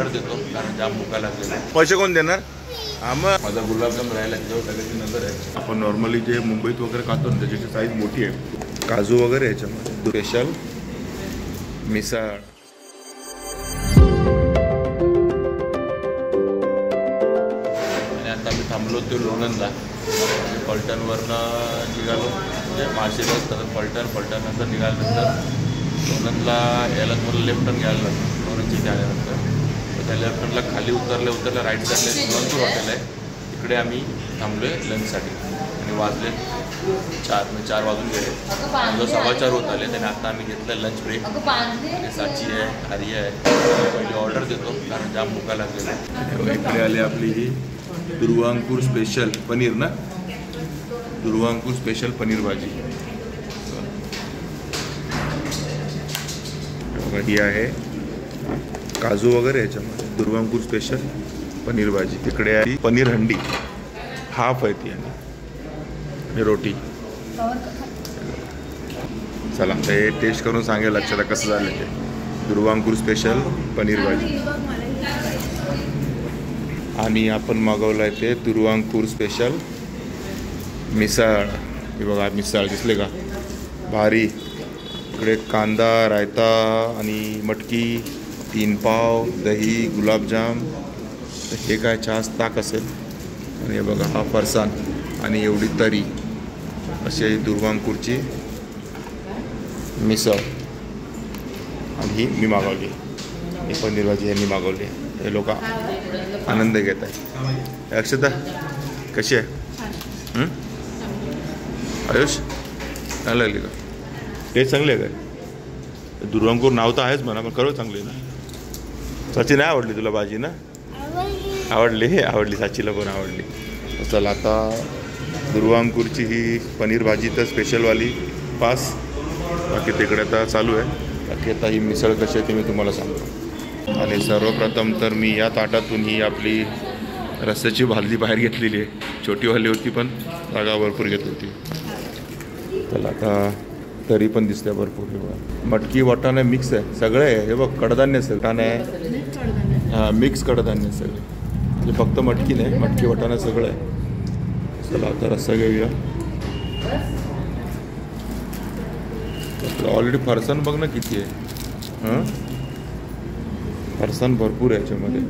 Order देतो कारण जाम भुका लागलेला आहे. पैसे कोण देणार? मग माझा गुलाबजाम राहिला त्याच्यावर सगळ्याची नजर आहे. आपण नॉर्मली जे मुंबईत वगैरे खातो ना त्याची साईज मोठी आहे. काजू वगैरे याच्यामध्ये स्पेशल मिसळ. आणि आता मी थांबलो ते लोणंदला. फलटणवरनं निघालो म्हणजे माळशेज असतात फलटणनंतर निघाल्यानंतर लोणंदला यायला तुम्हाला लेफ्ट टर्न घ्यायला लागतं. लोणंदची इथे आल्यानंतर तर त्या लेफ्ट टर्नला खाली उतरल्या राईट साईडला लोणंदपूर हॉटेल आहे. तिकडे आम्ही थांबलो आहे लंचसाठी. आणि वाजले 4 वाजून गेले. जो 4:15 होत आले त्याने आता आम्ही घेतलं लंच ब्रेक. आणि साची आहे आर्या आहे. पहिली ऑर्डर देतो कारण जाम भुका लागलेला आहे. इकडे आली आपली ही दुर्वांकूर स्पेशल पनीर ना. दुर्वांकूर स्पेशल पनीर भाजी ही आहे. काजू वगैरे याच्यामध्ये दुर्वांकूर स्पेशल पनीर भाजी. तिकडे आहे पनीर हंडी हाफ आहे ती आणि रोटी. चला हे टेस्ट करून सांगेल लक्षात कसं झालं ते. दुर्वांकूर स्पेशल पनीर भाजी. आणि आपण मागवलं आहे ते दुर्वांकूर स्पेशल मिसळ. हे बघा मिसळ दिसले का भारी. इकडे कांदा रायता आणि मटकी 3 पाव दही गुलाबजाम. हे काय चहाच ताक असेल. आणि हे बघा हा फरसाण आणि एवढी तरी अशी दुर्वांकूरची मिसळ. आणि ही मी मागवली ही पनीर भाजी यांनी मागवली. हे लोक आनंद घेत आहे. अक्षता कशी आहे? आयुष चांगलं लागली का? टेस्ट चांगली आहे काय? दुर्वांकूर नाव तर आहेच म्हणा पण खरं चांगली ना. साची नाही आवडली तुला भाजी ना? आवडली साचीला पण आवडली. चला आता दुर्वांकूरची ही पनीर भाजी तर स्पेशलवाली पास. बाकी तिकडे आता चालू आहे. बाकी आता ही मिसळ कशी आहे ते मी तुम्हाला सांगतो. आणि सर्वप्रथम तर मी या ताटातून ही आपली रस्स्याची भाजी बाहेर घेतलेली आहे. छोटीवाली होती पण जागा भरपूर घेत होती. चला आता तरी पण दिसते भरपूर. हे बघा मटकी वाटाणे मिक्स आहे सगळे आहे. हे बघ कडधान्य सगळं आहे. हां मिक्स कडधान्य सगळे म्हणजे फक्त मटकी नाही मटकी वाटाणे सगळं आहे. चला आता रस्सा घेऊया. ऑलरेडी फरसाण बघ ना किती आहे. हां फरसाण भरपूर आहे याच्यामध्ये.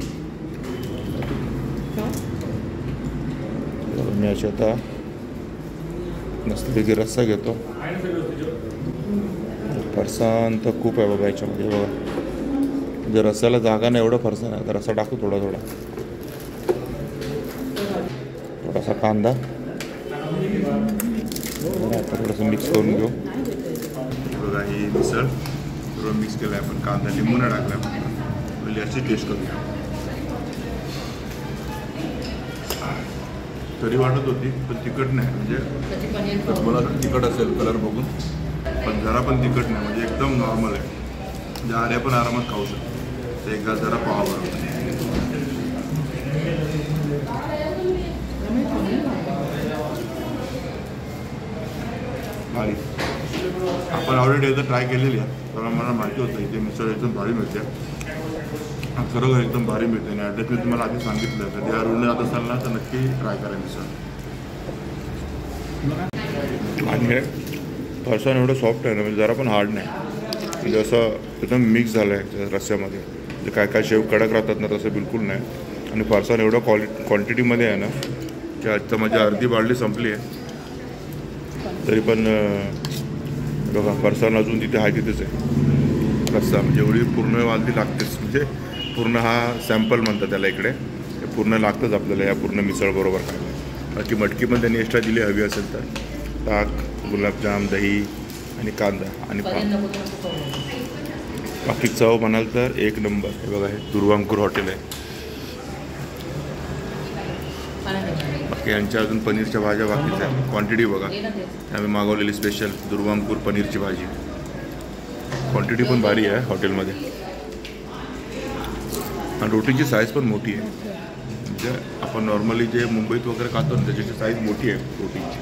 मी अशी आता मस्तपैकी रस्सा घेतो. फरसाण तर खूप आहे बाबा याच्यामध्ये. बघा म्हणजे रस्स्याला जागा नाही एवढं फरसाण आहे. तर रस्सा टाकू थोडा थोडासा कांदा आता थोडंसं मिक्स करून घेऊ. बघा ही मिसळ थोडं मिक्स केलं आहे आपण. कांदा लिंबू नाही टाकला आपण. म्हणजे अशी टेस्ट करूया. तरी वाटत होती पण तिखट नाही. म्हणजे मला तिखट असेल कलर बघून पण जरा पण तिखट नाही. म्हणजे एकदम नॉर्मल आहे. म्हणजे आर्या पण आरामात खाऊ शकतो. ते एकदा जरा पावा बरोबर भारी. आपण ऑलरेडी एकदा ट्राय केलेली आहे तर मला माहिती होतं इथे मिसळ एकदम भारी मिळते. खरोखर एकदम भारी मिळते. आणि ॲड्रेस मी तुम्हाला आधी सांगितलं कधी या रोडने जात असाल ना तर नक्की ट्राय करा मिसळ. आणि हे फरसाण एवढं सॉफ्ट आहे ना म्हणजे जरा पण हार्ड नाही. म्हणजे असं एकदम मिक्स झालं आहे रस्स्यामध्ये. म्हणजे काय शेव कडक राहतात ना तसं बिलकुल नाही. आणि फरसाण एवढं क्वांटिटीमध्ये आहे ना की आजचं म्हणजे अर्धी बाटली संपली आहे. तरी पण बघा फरसाण अजून तिथे आहे तिथेच आहे. रस्सा म्हणजे एवढी पूर्ण वाजली लागतेच. म्हणजे पूर्ण हा सॅम्पल म्हणतात त्याला इकडे. हे पूर्ण लागतंच आपल्याला या पूर्ण मिसळबरोबर खायला. बाकी मटकी पण त्यांनी एक्स्ट्रा दिली हवी असेल तर. ताक गुलाबजाम दही आणि कांदा आणि पाव. बाकी चव म्हणाल तर एक नंबर. हे बघा हे दुर्वांकूर हॉटेल आहे. बाकी यांच्या अजून पनीरच्या भाज्या बाकीच्या आहेत. क्वांटिटी बघा आम्ही मागवलेली स्पेशल दुर्वांकूर पनीरची भाजी. क्वांटिटी पण भारी आहे हॉटेलमध्ये. आणि रोटीची साईज पण मोठी आहे. म्हणजे आपण नॉर्मली जे मुंबईत वगैरे खातो ना त्याची साईज मोठी आहे रोटीची.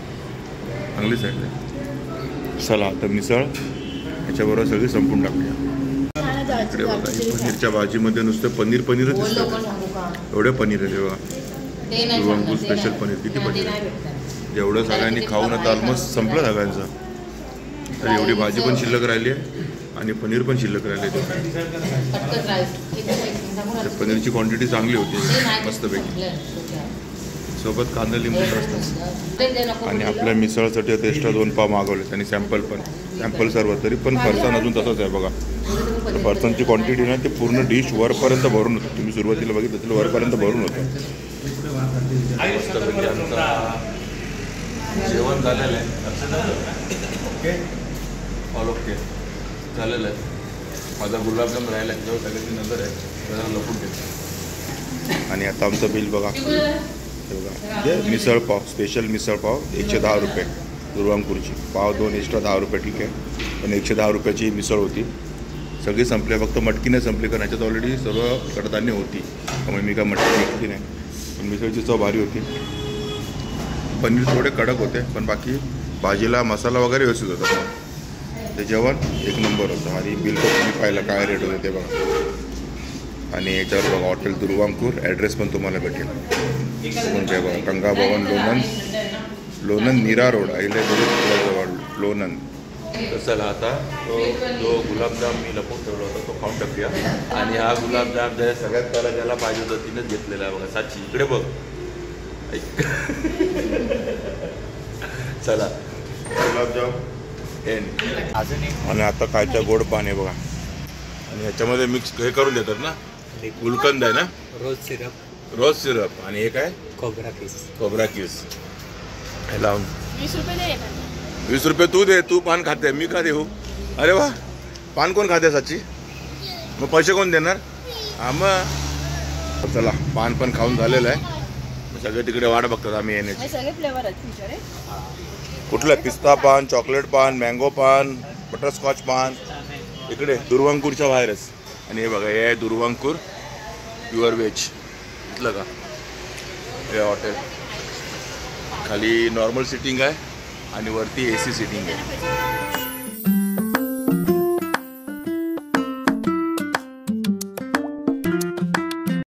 चांगली साईज आहे. चला आता मिसळ याच्याबरोबर सगळी संपून टाकूया. इकडे बघा ही पनीरच्या भाजीमध्ये नुसतं पनीरच दिसतं. एवढे पनीर आहे बघा. दुर्वांकूर स्पेशल पनीर. किती पनीर आहे? जेवढं सगळ्यांनी खाऊन आता ऑलमोस्ट संपलं सगळ्यांचं. तर एवढी भाजी पण शिल्लक राहिली आहे आणि पनीर पण शिल्लक राहिले. पनीरची क्वांटिटी चांगली होती मस्तपैकी. सोबत कांदा लिंबू असतात. आणि आपल्या मिसळसाठी आता एक्स्ट्रा 2 पाव मागवले आणि सॅम्पल सर्व. तरी पण फरसाण अजून तसंच आहे बघा. फरसाणची क्वांटिटी ना ते पूर्ण डिश वरपर्यंत भरून होतं. तुम्ही सुरुवातीला बघितलं असेल वरपर्यंत भरून होतं. मस्तपैकी आमचं जेवण झालेलं आहे. ऑल ओके झालेलं आहे. माझा गुलाबजाम राहिला आहे. जेव्हा सगळ्याची नजर आहे त्याला लपून घेतो. आणि आता आमचं बिल बघा. हे बघा मिसळ पाव स्पेशल मिसळ पाव 110 रुपये दुर्वांकूरची. पाव 2 एक्स्ट्रा 10 रुपये ठीक आहे. पण 110 रुपयाची मिसळ होती. सगळी संपली. फक्त मटकी नाही संपली कारण ह्याच्यात ऑलरेडी सर्व कडधान्य होती. त्यामुळे मी काय मटकी विकली नाही. पण मिसळची चव भारी होती. पनीर थोडे कडक होते पण बाकी भाजीला मसाला वगैरे व्यवस्थित होता. ते जेवण एक नंबर होतं. आणि बिल तर तुम्ही पाहिलं काय रेट होते ते बघा. आणि याच्यावर बघा हॉटेल दुर्वांकूर. ॲड्रेस पण तुम्हाला भेटेल. म्हणजे बघा गंगा भवन लोणंद नीरा रोड अहिल्याजवळ लोणंद. तर चला आता जो गुलाबजाम मी लपून ठेवला होता तो खाऊन टाकूया. आणि हा गुलाबजाम ज्या सगळ्यात पहिला ज्याला पाहिजे होतं तिनेच घेतलेला आहे बघा. साची इकडे बघ. चला गुलाबजाम आणि आता कायच्या गोड पान आहे बघा. आणि ह्याच्यामध्ये मिक्स हे करून देतात ना. गुलकंद आहे ना. रोज सिरप आणि हे काय खोबरा किस हे लावून 20 रुपये तू दे. तू पान खाते मी का देऊ. अरे वा पान कोण खाते साची. मग पैसे कोण देणार. हा मग चला पान पण खाऊन झालेलं आहे. सगळे तिकडे वाट बघतात आम्ही येण्याची. कुठलं पिस्ता पान चॉकलेट पान मँगो पान बटरस्कॉच पान इकडे दुर्वांकूरच्या बाहेरच. आणि हे बघा हे आहे दुर्वांकूर प्युअर व्हेज. इथलं का हे हॉटेल. खाली नॉर्मल सिटिंग आहे आणि वरती AC सिटिंग आहे.